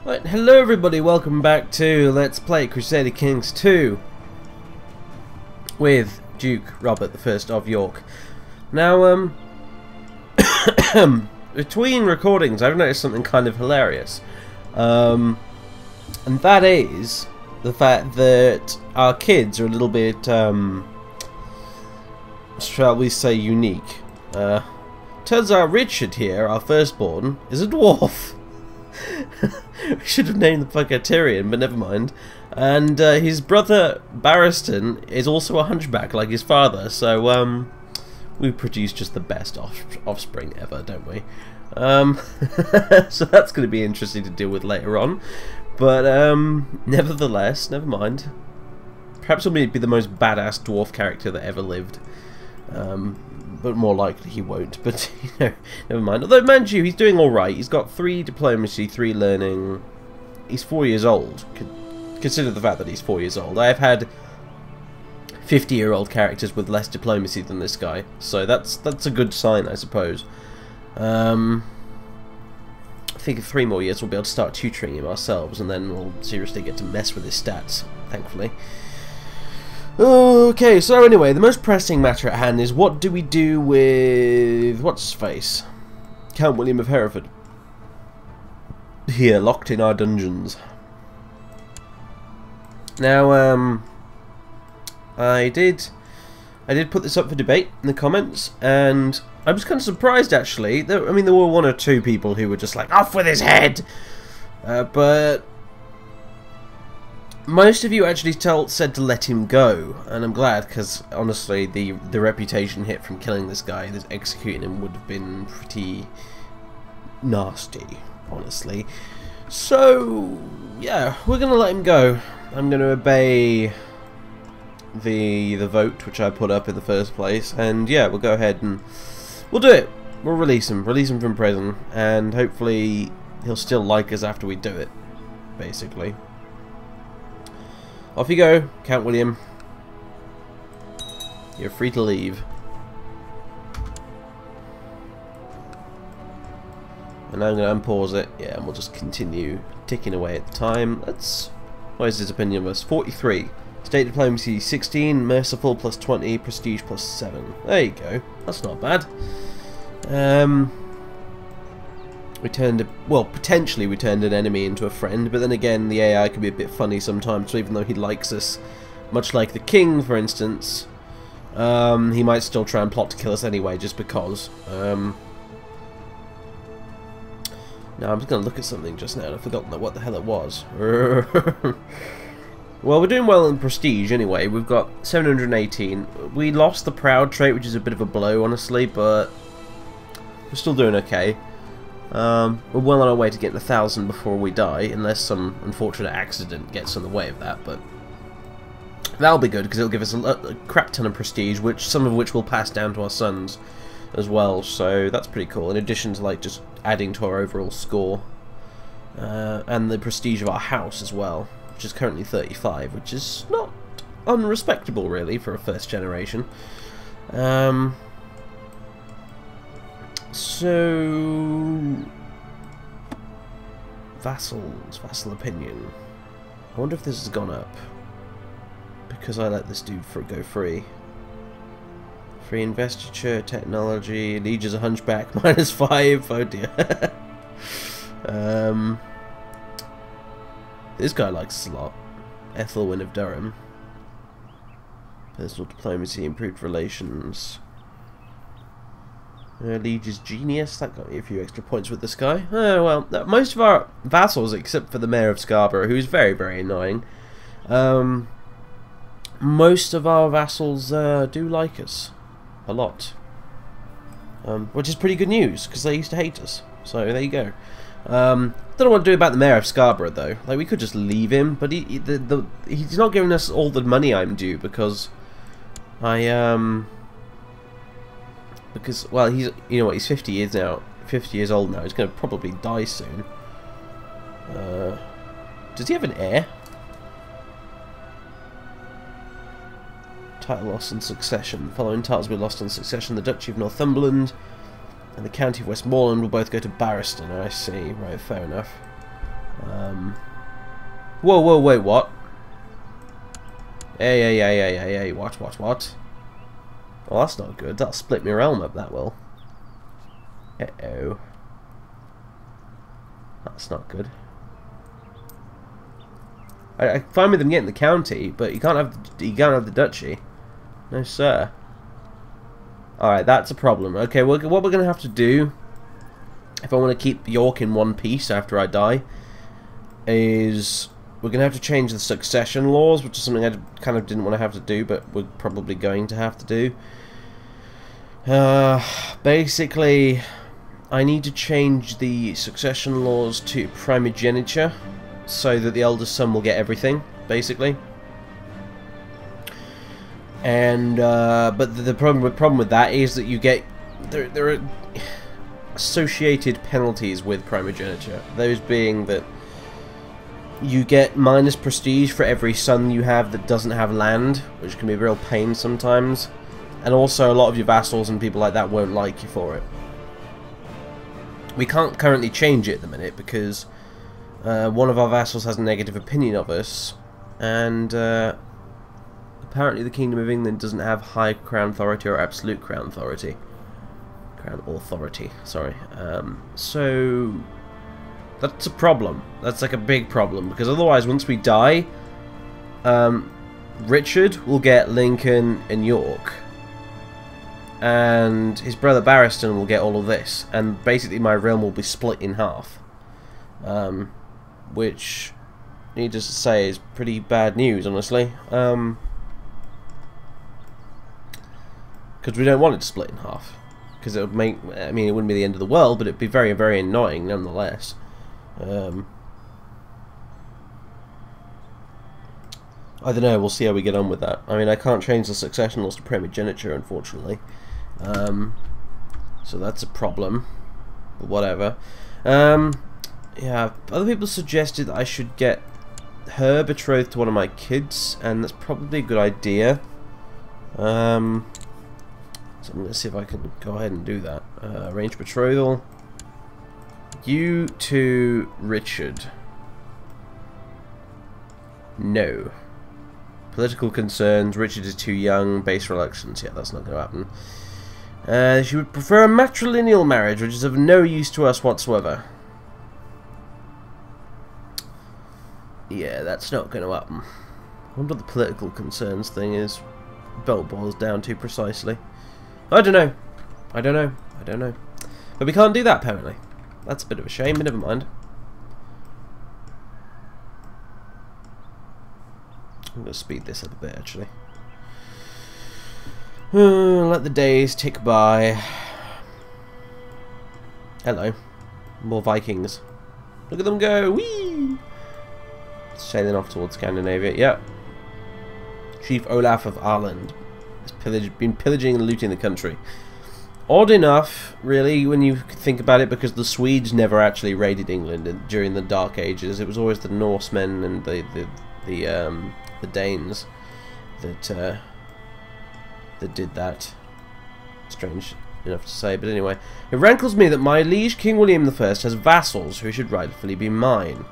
Right, hello everybody, welcome back to Let's Play Crusader Kings 2 with Duke Robert I of York. Now, between recordings I've noticed something kind of hilarious. And that is the fact that our kids are a little bit, shall we say, unique. Turns out Richard here, our firstborn, is a dwarf. We should have named the fucker Tyrion, but never mind. And his brother Barristan is also a hunchback like his father, so we produce just the best offspring ever, don't we? So that's going to be interesting to deal with later on. But nevertheless, never mind. Perhaps he'll be the most badass dwarf character that ever lived. But more likely he won't. But you know, never mind. Although, mind you, he's doing all right. He's got 3 diplomacy, 3 learning. He's 4 years old. Consider the fact that he's 4 years old. I have had 50-year-old characters with less diplomacy than this guy, so that's a good sign, I suppose. I think in 3 more years we'll be able to start tutoring him ourselves, and then we'll seriously get to mess with his stats. Thankfully. Okay, so anyway, the most pressing matter at hand is what do we do with what's-his-face? Count William of Hereford. Here, locked in our dungeons. Now, I did put this up for debate in the comments, and I was kind of surprised actually. There were 1 or 2 people who were just like, off with his head! But most of you actually said to let him go, and I'm glad, because honestly the reputation hit from killing this guy, this executing him, would have been pretty nasty, honestly. So yeah, we're gonna let him go. I'm gonna obey the vote which I put up in the first place, and yeah, we'll go ahead and we'll do it. We'll release him from prison, and hopefully he'll still like us after we do it, basically. Off you go, Count William. You're free to leave. And I'm going to unpause it. Yeah, and we'll just continue ticking away at the time. What is his opinion of us? 43. State diplomacy 16, merciful plus 20, prestige plus 7. There you go. That's not bad. Potentially we turned an enemy into a friend, but then again the AI can be a bit funny sometimes, so even though he likes us, much like the king for instance, he might still try and plot to kill us anyway, just because. Now I'm just going to look at something just now, and I've forgotten what the hell it was. Well, we're doing well in prestige anyway. We've got 718. We lost the proud trait, which is a bit of a blow honestly, but we're still doing okay. We're well on our way to getting 1,000 before we die, unless some unfortunate accident gets in the way of that, but that'll be good, because it'll give us a crap ton of prestige, some of which we'll pass down to our sons as well, so that's pretty cool, in addition to like just adding to our overall score, and the prestige of our house as well, which is currently 35, which is not unrespectable really for a first generation. So, vassal opinion. I wonder if this has gone up because I let this dude go free. Free investiture, technology, liege is a hunchback, -5. Oh dear. This guy likes us a lot. Ethelwyn of Durham. Personal diplomacy, improved relations. Liege is genius. That got me a few extra points with this guy. Oh well, most of our vassals, except for the Mayor of Scarborough, who's very, very annoying, most of our vassals do like us a lot, which is pretty good news because they used to hate us. So there you go. Don't know what to do about the Mayor of Scarborough though. Like, we could just leave him, but he's not giving us all the money I'm due because well, he's, you know what, he's 50 years old now. He's going to probably die soon. Does he have an heir? Title lost on succession. Following titles will be lost on succession. The Duchy of Northumberland and the County of Westmoreland will both go to Barristan. I see. Right, fair enough. Whoa, whoa, wait, what? Hey, what? Well, that's not good. That'll split my realm up, that will. Uh-oh. That's not good. I fine with them getting the county, but you can't have the duchy. No, sir. Alright, that's a problem. Okay, what we're going to have to do, if I want to keep York in one piece after I die, is we're going to have to change the succession laws, which is something I kind of didn't want to have to do, but we're probably going to have to do. Basically, I need to change the succession laws to primogeniture, so that the eldest son will get everything, basically. And but the problem with that is that you get there are associated penalties with primogeniture. Those being that you get minus prestige for every son you have that doesn't have land, which can be a real pain sometimes. And also a lot of your vassals and people like that won't like you for it. We can't currently change it at the minute because one of our vassals has a negative opinion of us, and apparently the Kingdom of England doesn't have high crown authority or absolute crown authority. Crown authority, sorry. So that's a problem. That's like a big problem, because otherwise once we die, Richard will get Lincoln and York, and his brother Barristan will get all of this, and basically my realm will be split in half. Which, needless to say, is pretty bad news, honestly. Because we don't want it to split in half. Because it would make, I mean, it wouldn't be the end of the world, but it'd be very, very annoying nonetheless. I don't know, we'll see how we get on with that. I mean, I can't change the succession laws to primogeniture, unfortunately. So that's a problem. But whatever. Yeah, other people suggested that I should get her betrothed to one of my kids, and that's probably a good idea. So I'm going to see if I can go ahead and do that. Arrange betrothal. You to Richard. No. Political concerns. Richard is too young. Base reluctance. Yeah, that's not going to happen. She would prefer a matrilineal marriage, which is of no use to us whatsoever. Yeah, that's not going to happen. I wonder what the political concerns thing is. Belt boils down to precisely. I don't know. I don't know. But we can't do that, apparently. That's a bit of a shame, but never mind. I'm going to speed this up a bit, actually. Let the days tick by. Hello. More Vikings. Look at them go! Whee! Sailing off towards Scandinavia. Yep. Chief Olaf of Ireland has been pillaging and looting the country. Odd enough, really, when you think about it, because the Swedes never actually raided England during the Dark Ages. It was always the Norsemen and the Danes that did that. Strange enough to say, but anyway. It rankles me that my liege King William I has vassals who should rightfully be mine.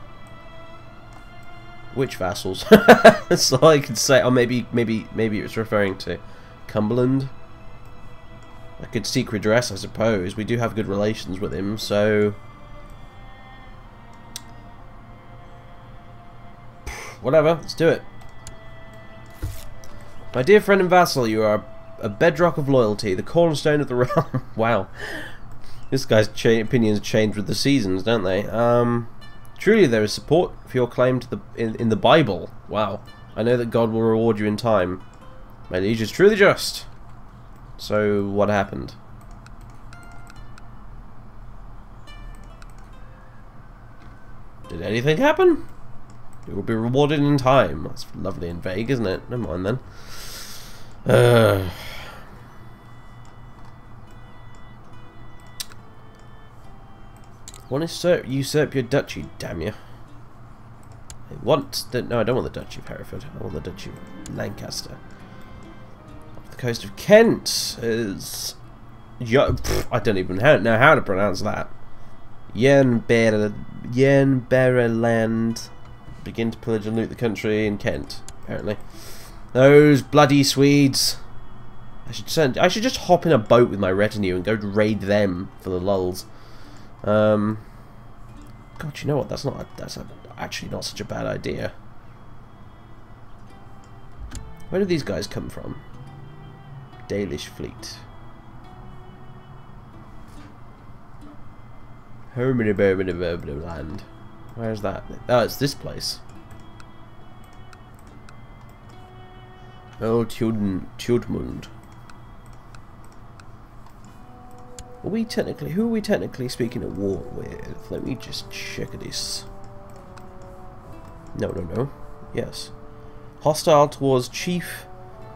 Which vassals? That's all I can say. Or maybe it's referring to Cumberland. I could seek redress, I suppose. We do have good relations with him, so whatever, let's do it. My dear friend and vassal, you are a bedrock of loyalty, the cornerstone of the realm. Wow. This guy's opinions change with the seasons, don't they? Truly there is support for your claim to in the Bible. Wow. I know that God will reward you in time. My liege is truly just. So, what happened? Did anything happen? You will be rewarded in time. That's lovely and vague, isn't it? Never mind then. Want to usurp your duchy, damn you. No, I don't want the Duchy of Hereford. I want the Duchy of Lancaster. Off the coast of Kent is... I don't even know how to pronounce that. Yernbereland. Begin to pillage and loot the country in Kent, apparently. Those bloody Swedes. I should just hop in a boat with my retinue and go raid them for the lulls. God, you know what? That's actually not such a bad idea. Where do these guys come from? Dalish fleet. Land. Where's that? Oh, it's this place. Oh, Tjudmund. Who are we technically speaking at war with? Let me just check this. No. Yes. Hostile towards Chief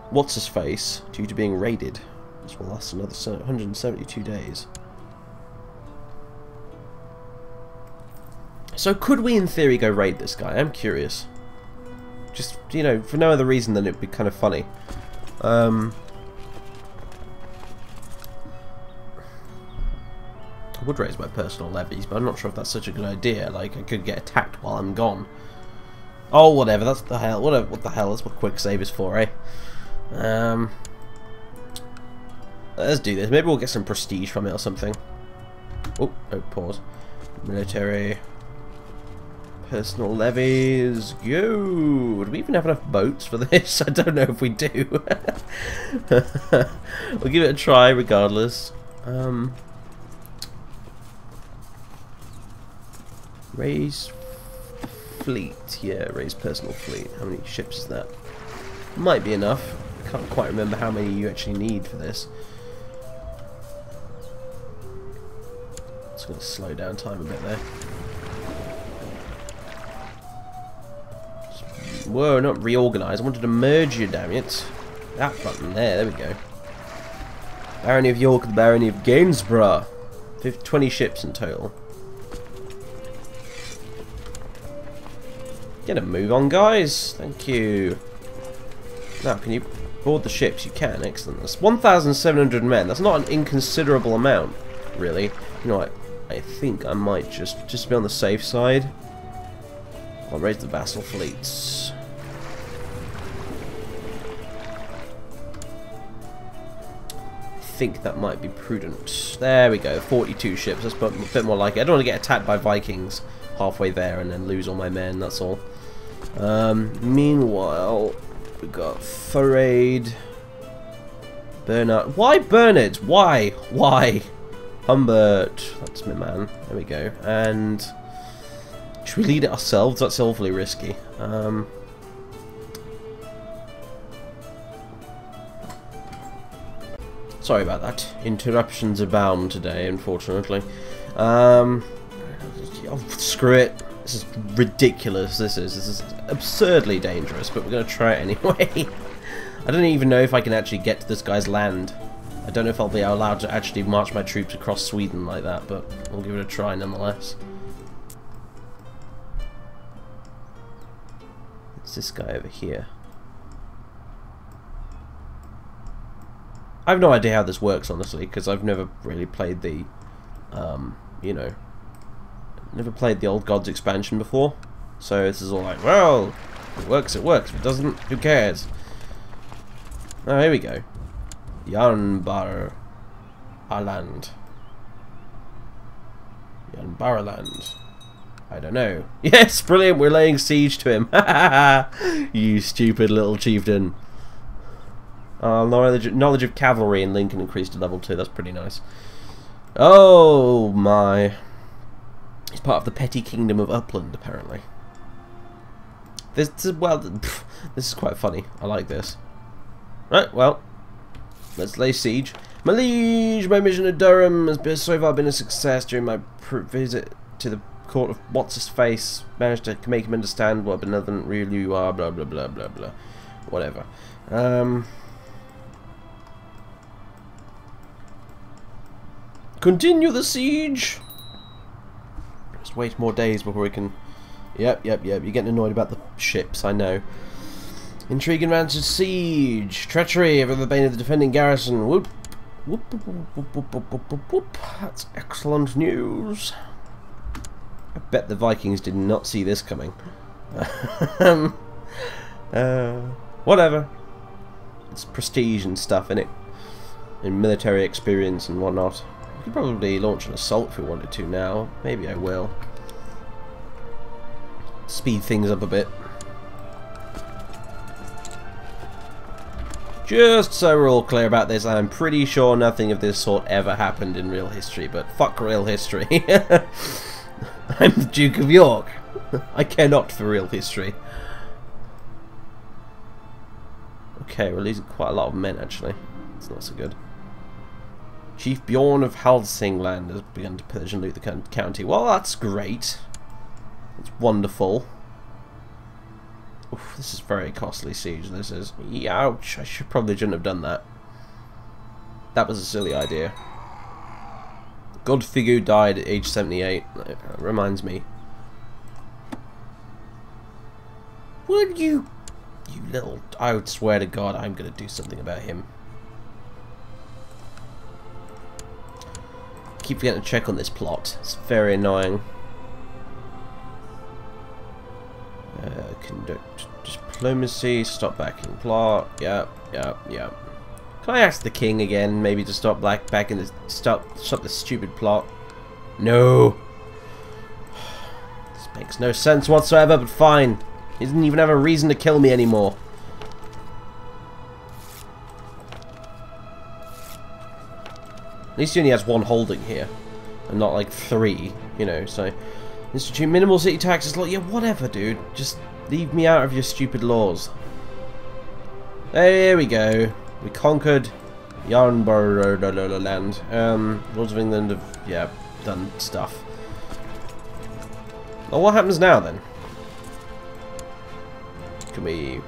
What's-His-Face due to being raided. This will last another 172 days. So could we in theory go raid this guy? I'm curious. Just, you know, for no other reason than it'd be kind of funny. I would raise my personal levies, but I'm not sure if that's such a good idea. Like, I could get attacked while I'm gone. Oh, whatever, that's the hell. What the hell? That's what quick save is for, eh? Let's do this. Maybe we'll get some prestige from it or something. Oh, pause. Military. Personal levies. Go! Do we even have enough boats for this? I don't know if we do. We'll give it a try regardless. Raise fleet. Yeah, raise personal fleet. How many ships is that? Might be enough. I can't quite remember how many you actually need for this. It's going to slow down time a bit there. Whoa, not reorganise. I wanted to merge you, damn it. That button there we go. Barony of York, the Barony of Gainsborough. 20 ships in total. Get a move on, guys. Thank you. Now, can you board the ships? You can. Excellent. That's 1,700 men. That's not an inconsiderable amount, really. You know what? I think I might just be on the safe side. I'll raise the vassal fleets. I think that might be prudent. There we go. 42 ships. That's a bit more like it. I don't want to get attacked by Vikings halfway there and then lose all my men. That's all. Meanwhile, we got Thurade, Bernard. Why Bernard? Why? Humbert. That's my man. There we go. And should we lead it ourselves? That's awfully risky. Sorry about that. Interruptions abound today, unfortunately. Oh, screw it. This is ridiculous. This is absurdly dangerous, but we're going to try it anyway. I don't even know if I can actually get to this guy's land. I don't know if I'll be allowed to actually march my troops across Sweden like that, but we'll give it a try nonetheless. It's this guy over here. I have no idea how this works, honestly, because I've never really played the, you know, never played the Old Gods expansion before. So this is all like, well, it works, if it doesn't, who cares? Oh, here we go. Yarnbaraland. Yarnbaraland. I don't know. Yes, brilliant, we're laying siege to him. You stupid little chieftain. Knowledge of cavalry in Lincoln increased to level 2. That's pretty nice. Oh my. He's part of the petty kingdom of Upland, apparently. This is quite funny. I like this. Right, well, let's lay siege. My liege, my mission to Durham has so far been a success. During my visit to the court of What's-His-Face, managed to make him understand what benevolent really you are, blah blah blah blah blah. Whatever. Continue the siege. Just wait more days before we can. Yep. You're getting annoyed about the ships, I know. Intrigue and rancid siege. Treachery over the bane of the defending garrison. Whoop. That's excellent news. I bet the Vikings did not see this coming. Whatever. It's prestige and stuff, innit? And military experience and whatnot. We could probably launch an assault if we wanted to now. Maybe I will. Speed things up a bit. Just so we're all clear about this, I'm pretty sure nothing of this sort ever happened in real history, but fuck real history. I'm the Duke of York. I care not for real history. Okay, we're losing quite a lot of men, actually. It's not so good. Chief Bjorn of Helsingland has begun to pillage and loot the county. Well, that's great. It's wonderful. Oof, this is very costly siege, this is. Ouch, I probably shouldn't have done that. That was a silly idea. Godfigu died at age 78. That reminds me. Would you little... I would swear to God I'm going to do something about him. Keep forgetting to check on this plot. It's very annoying. Conduct diplomacy, stop backing plot. Yep. Can I ask the king again, maybe to stop backing the stop the stupid plot? No. This makes no sense whatsoever, but fine. He doesn't even have a reason to kill me anymore. At least he only has one holding here, and not like 3, you know, so... Institute minimal city taxes, yeah, whatever, dude. Just leave me out of your stupid laws. There we go. We conquered Yarnborough land. Lords of England have, yeah, done stuff. Well, what happens now, then? Can we